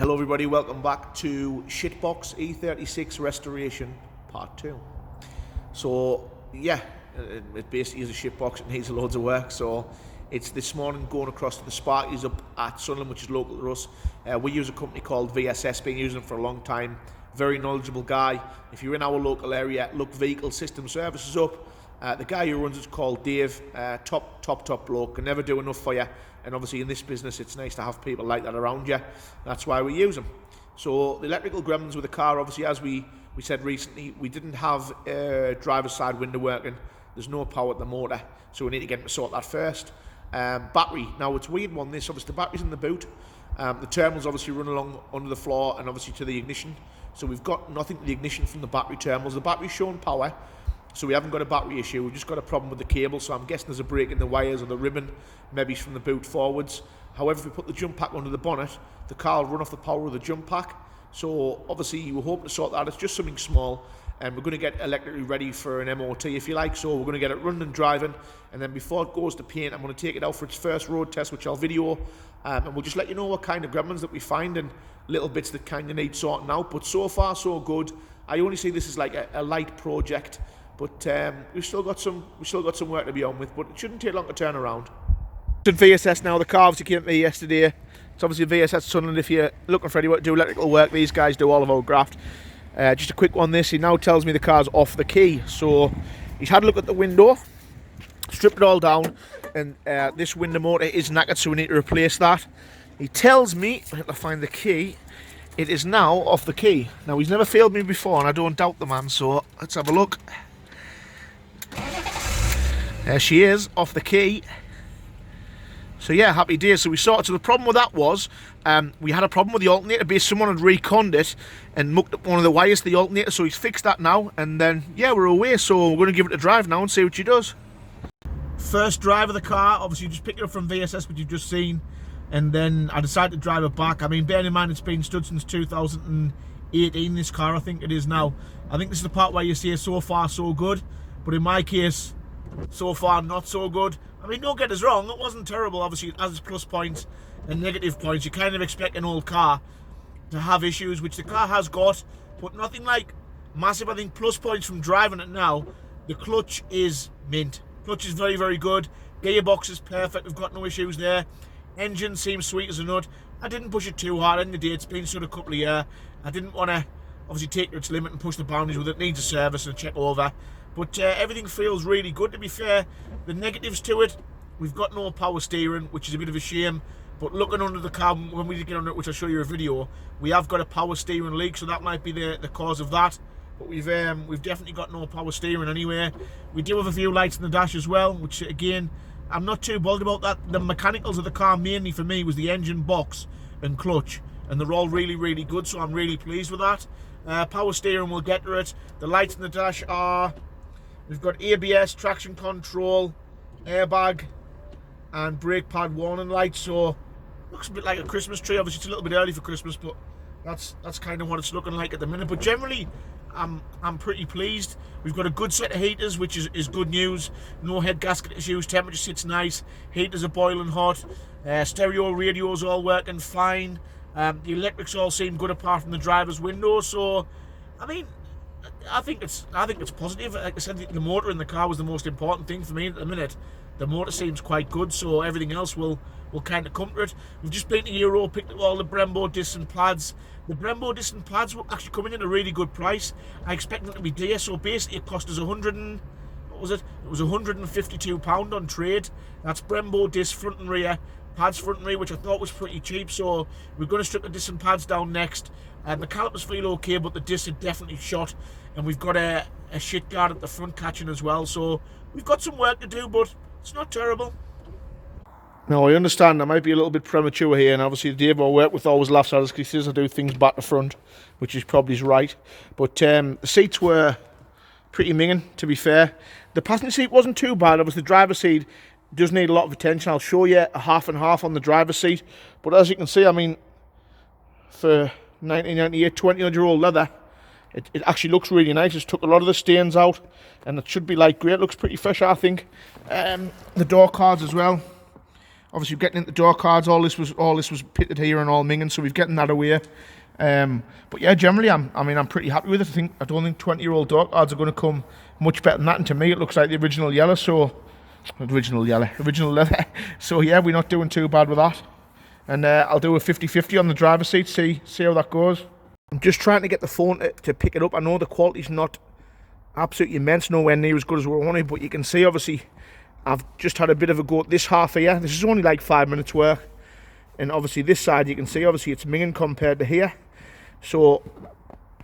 Hello everybody, welcome back to Shitbox E36 Restoration Part 2. So yeah, it basically is a shitbox, it needs loads of work. So it's this morning going across to the Sparkies up at Sunderland, which is local to us. We use a company called VSS, been using them for a long time. Very knowledgeable guy. If you're in our local area, look Vehicle System Services up. The guy who runs it's called Dave. Top bloke, can never do enough for you. And obviously in this business it's nice to have people like that around you. That's why we use them. So the electrical gremlins with the car, obviously, as we said recently, we didn't have driver's side window working. There's no power at the motor, so we need to get them to sort that first. Battery, now it's a weird one this, obviously the battery's in the boot. The terminals obviously run along under the floor and obviously to the ignition. So we've got nothing to the ignition from the battery terminals. The battery's showing power, so we haven't got a battery issue. We've just got a problem with the cable, so I'm guessing there's a break in the wires or the ribbon, maybe from the boot forwards. However, if we put the jump pack under the bonnet, the car will run off the power of the jump pack. So obviously we're hoping to sort that. It's just something small, and we're going to get electrically ready for an MOT if you like. So we're going to get it running and driving, and then before it goes to paint, I'm going to take it out for its first road test, which I'll video, and we'll just let you know what kind of gremlins that we find and little bits that kind of need sorting out. But so far so good. I only see this as like a light project, but we've still got some work to be on with, but it shouldn't take long to turn around. It's at VSS now. The car obviously came to me yesterday. It's obviously VSS Sunderland. If you're looking for anyone to do electrical work, these guys do all of our graft. Just a quick one this, he now tells me the car's off the key. So he's had a look at the window, stripped it all down, and this window motor is knackered, so we need to replace that. He tells me, I have to find the key, it is now off the key. Now he's never failed me before and I don't doubt the man, so let's have a look. There she is, off the key. So yeah, happy days. So we sorted. So the problem with that was we had a problem with the alternator base. Someone had reconned it and mucked up one of the wires to the alternator, so he's fixed that now, and then yeah, we're away. So we're going to give it a drive now and see what she does. First drive of the car, obviously you just picked it up from VSS, which you've just seen, and then I decided to drive it back. I mean, bearing in mind it's been stood since 2018, this car, I think it is now. I think this is the part where you say so far so good, but in my case, so far not so good. I mean, don't get us wrong, it wasn't terrible. Obviously it has its plus points and negative points. You kind of expect an old car to have issues, which the car has got, but nothing like massive. I think plus points from driving it now. The clutch is mint. Clutch is very, very good. Gearbox is perfect, we've got no issues there. Engine seems sweet as a nut. I didn't push it too hard in the day, it's been sort of a couple of years. I didn't want to obviously take it to its limit and push the boundaries with it. It needs a service and a check over. But everything feels really good, to be fair. The negatives to it, we've got no power steering, which is a bit of a shame. But looking under the car, when we get under it, which I'll show you a video, we have got a power steering leak, so that might be the cause of that. But we've definitely got no power steering anyway. We do have a few lights in the dash as well, which again, I'm not too bothered about that. The mechanicals of the car mainly for me was the engine box and clutch, and they're all really, really good, so I'm really pleased with that. Power steering, we'll get to it. The lights in the dash are, we've got ABS, traction control, airbag, and brake pad warning lights. So looks a bit like a Christmas tree. Obviously it's a little bit early for Christmas, but that's kind of what it's looking like at the minute. But generally I'm pretty pleased. We've got a good set of heaters, which is good news. No head gasket issues, temperature sits nice, heaters are boiling hot, stereo radios all working fine. The electrics all seem good apart from the driver's window. So I mean, I think it's positive. Like I said, the motor in the car was the most important thing for me at the minute. The motor seems quite good, so everything else will kind of come to it. We've just been to Euro, picked up all the Brembo discs and pads. The Brembo discs and pads were actually coming in at a really good price. I expect them to be dear, so basically it cost us It was £152 on trade. That's Brembo discs front and rear, pads front and rear, which I thought was pretty cheap. So we're going to strip the discs and pads down next. The calipers feel okay, but the discs are definitely shot, and we've got a shit guard at the front catching as well. So we've got some work to do, but it's not terrible. Now I understand I might be a little bit premature here, and obviously Dave I work with always laughs at us because he says I do things back to front, which is probably right. But the seats were pretty minging, to be fair. The passenger seat wasn't too bad. Obviously the driver's seat does need a lot of attention. I'll show you a half and half on the driver's seat. But as you can see, I mean, for 1998 20-year-old leather, it actually looks really nice. It's took a lot of the stains out, and it should be light grey. It looks pretty fresh, I think. The door cards as well. Obviously getting into door cards, all this was pitted here and all minging, so we've getting that away. But yeah, generally I'm pretty happy with it. I don't think 20-year-old door cards are going to come much better than that, and to me it looks like the original yellow, so original leather. So yeah, we're not doing too bad with that. And I'll do a 50-50 on the driver's seat, see how that goes. I'm just trying to get the phone to pick it up. I know the quality's not absolutely immense, nowhere near as good as we wanted, but you can see obviously I've just had a bit of a go at this half here. This is only like 5 minutes work, and obviously this side you can see obviously it's minging compared to here, so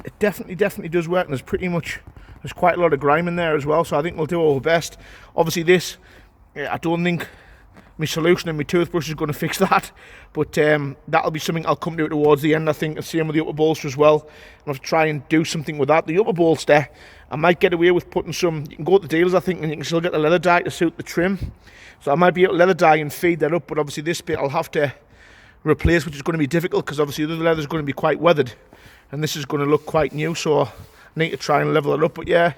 it definitely does work, and there's quite a lot of grime in there as well, so I think we'll do our best. Obviously this, I don't think my solution and my toothbrush is going to fix that, but that'll be something I'll come to towards the end, I think. The same with the upper bolster as well. I'll have to try and do something with that. The upper bolster, I might get away with putting some, you can go to the dealers I think, and you can still get the leather dye to suit the trim, so I might be able to leather dye and feed that up, but obviously this bit I'll have to replace, which is going to be difficult because obviously the other leather is going to be quite weathered and this is going to look quite new, so I need to try and level it up. But yeah,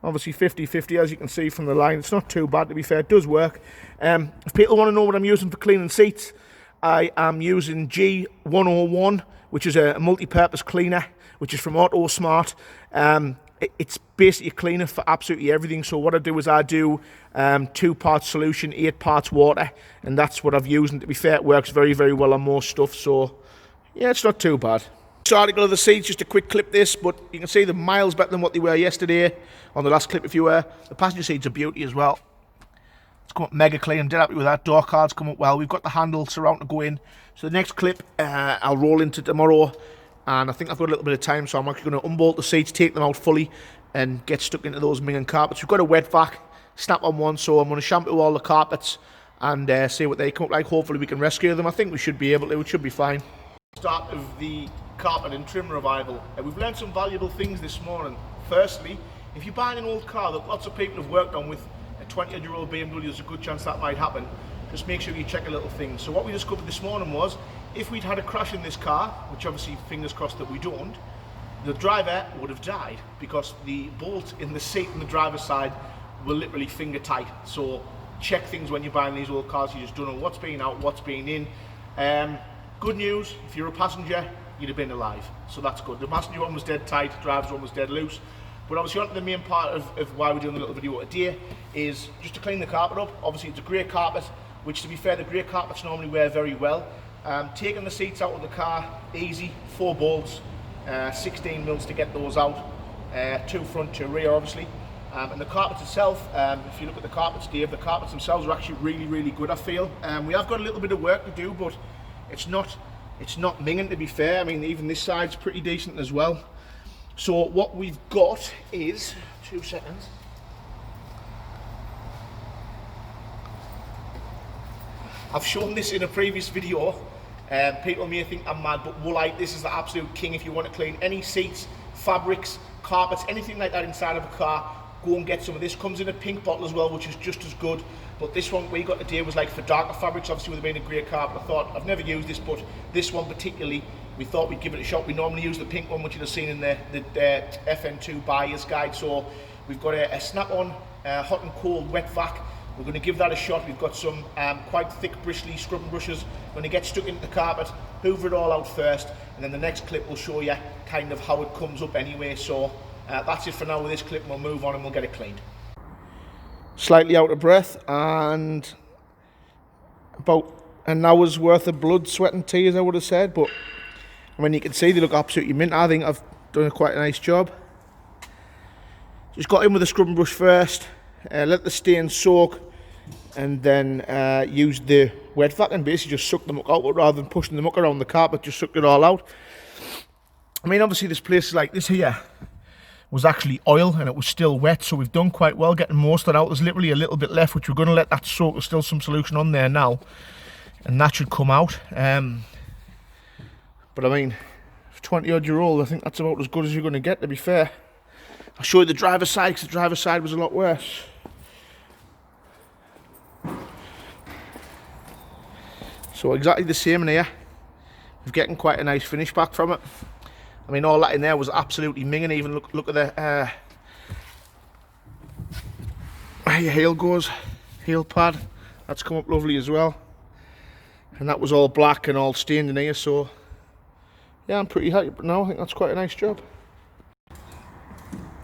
obviously 50-50 as you can see from the line. It's not too bad, to be fair, it does work. If people want to know what I'm using for cleaning seats, I am using G101, which is a multi-purpose cleaner, which is from AutoSmart. It's basically a cleaner for absolutely everything. So what I do is I do 2 parts solution, 8 parts water, and that's what I've used, and to be fair, it works very, very well on most stuff, so yeah, it's not too bad. Article of the seats, just a quick clip this, but you can see they're miles better than what they were yesterday on the last clip if you were. The passenger seats are beauty as well. It's come up mega clean, I'm dead happy with that. Door cards come up well. We've got the handle surround to go in. So the next clip I'll roll into tomorrow, and I think I've got a little bit of time, so I'm actually going to unbolt the seats, take them out fully and get stuck into those minging carpets. We've got a wet vac, snap on one, so I'm going to shampoo all the carpets and see what they come up like. Hopefully we can rescue them. I think we should be able to, it should be fine. Start of the carpet and trim revival. We've learned some valuable things this morning. Firstly, if you're buying an old car that lots of people have worked on with a 20-year-old BMW, there's a good chance that might happen. Just make sure you check a little thing. So what we discovered this morning was, if we'd had a crash in this car, which obviously fingers crossed that we don't, the driver would have died because the bolt in the seat on the driver's side were literally finger tight. So check things when you're buying these old cars. You just don't know what's been out, what's been in. Good news, if you're a passenger, you'd have been alive, so that's good. The passenger one was dead tight, the driver's one was dead loose. But obviously on to the main part of why we're doing a little video today is just to clean the carpet up. Obviously it's a grey carpet, which to be fair, the grey carpets normally wear very well. Taking the seats out of the car, easy, 4 bolts, 16 mils to get those out, 2 front, 2 rear obviously. And the carpets itself, if you look at the carpets, Dave, the carpets themselves are actually really, really good, I feel. We have got a little bit of work to do, but it's not minging, to be fair. I mean, even this side's pretty decent as well. So what we've got is, 2 seconds. I've shown this in a previous video. People may think I'm mad, but Woolite, this is the absolute king if you want to clean any seats, fabrics, carpets, anything like that inside of a car. Go and get some of this. Comes in a pink bottle as well, which is just as good. But this one we got today was like for darker fabrics, obviously with it being a grey carpet. I thought, I've never used this, but this one particularly, we thought we'd give it a shot. We normally use the pink one, which you'd have seen in the FN2 buyer's guide. So we've got a snap-on hot and cold wet vac. We're going to give that a shot. We've got some quite thick bristly scrubbing brushes. We're going to get stuck into the carpet, hoover it all out first, and then the next clip will show you kind of how it comes up anyway. So that's it for now with this clip. We'll move on and we'll get it cleaned. Slightly out of breath and about an hour's worth of blood, sweat and tears, I would have said, but I mean, you can see they look absolutely mint. I think I've done quite a nice job. Just got in with the scrubbing brush first, let the stain soak, and then used the wet vac and basically just sucked the muck out rather than pushing the muck around the carpet, just sucked it all out. I mean, obviously this place like this here was actually oil and it was still wet, so we've done quite well getting most of it out. There's literally a little bit left, which we're going to let that soak. There's still some solution on there now, and that should come out. But I mean, for 20-odd-year-old, I think that's about as good as you're going to get, to be fair. I'll show you the driver's side, because the driver's side was a lot worse. So exactly the same in here. We're getting quite a nice finish back from it. I mean, all that in there was absolutely minging. Even look at the where your heel goes, heel pad. That's come up lovely as well. and that was all black and all stained in here, so yeah, I'm pretty happy. But now I think that's quite a nice job.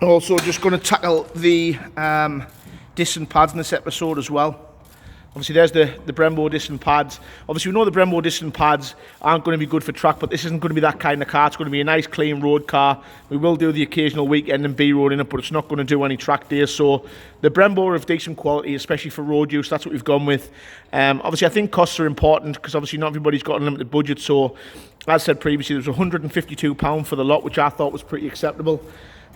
Also, just going to tackle the discs and pads in this episode as well. Obviously, there's the Brembo disc and pads. Obviously, we know the Brembo disc and pads aren't going to be good for track, but this isn't going to be that kind of car. It's going to be a nice, clean road car. We will do the occasional weekend and B-road in it, but it's not going to do any track days. So the Brembo are of decent quality, especially for road use. That's what we've gone with. Obviously, I think costs are important because obviously not everybody's got a limited budget. So, as said previously, there was £152 for the lot, which I thought was pretty acceptable.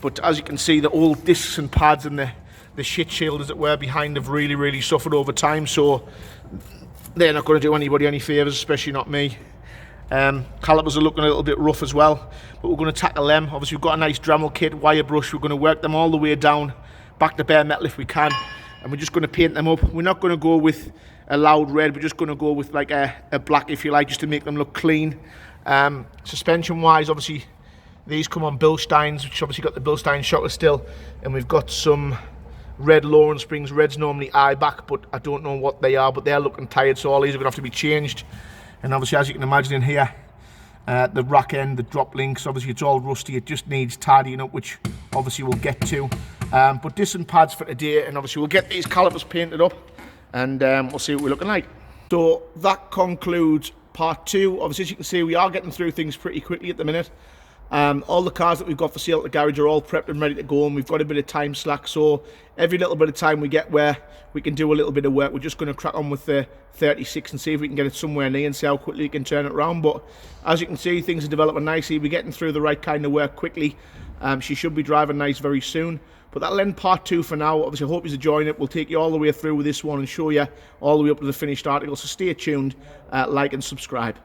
But as you can see, the old discs and pads and the shit shield, as it were, behind have really suffered over time, so they're not going to do anybody any favours, especially not me. Calipers are looking a little bit rough as well, but we're going to tackle them. Obviously, we've got a nice Dremel kit, wire brush. We're going to work them all the way down, back to bare metal if we can, and we're just going to paint them up. We're not going to go with a loud red, we're just going to go with like a black, if you like, just to make them look clean. Suspension wise, obviously these come on Bilsteins, which obviously got the Bilstein shocker still, and we've got some red Lawrence springs. Red's normally eye back, but I don't know what they are, but they're looking tired, so all these are going to have to be changed. And obviously, as you can imagine in here, the rack end, the drop links, obviously it's all rusty, it just needs tidying up, which obviously we'll get to. But discs and pads for today, and obviously we'll get these calipers painted up, and we'll see what we're looking like. So that concludes part 2. Obviously, as you can see, we are getting through things pretty quickly at the minute. All the cars that we've got for sale at the garage are all prepped and ready to go, and we've got a bit of time slack, so every little bit of time we get where we can do a little bit of work, we're just going to crack on with the 36 and see if we can get it somewhere near and see how quickly we can turn it around. But as you can see, things are developing nicely. We're getting through the right kind of work quickly. She should be driving nice very soon. But that'll end part 2 for now. Obviously, I hope you're enjoying it. We'll take you all the way through with this one and show you all the way up to the finished article, so stay tuned, like and subscribe.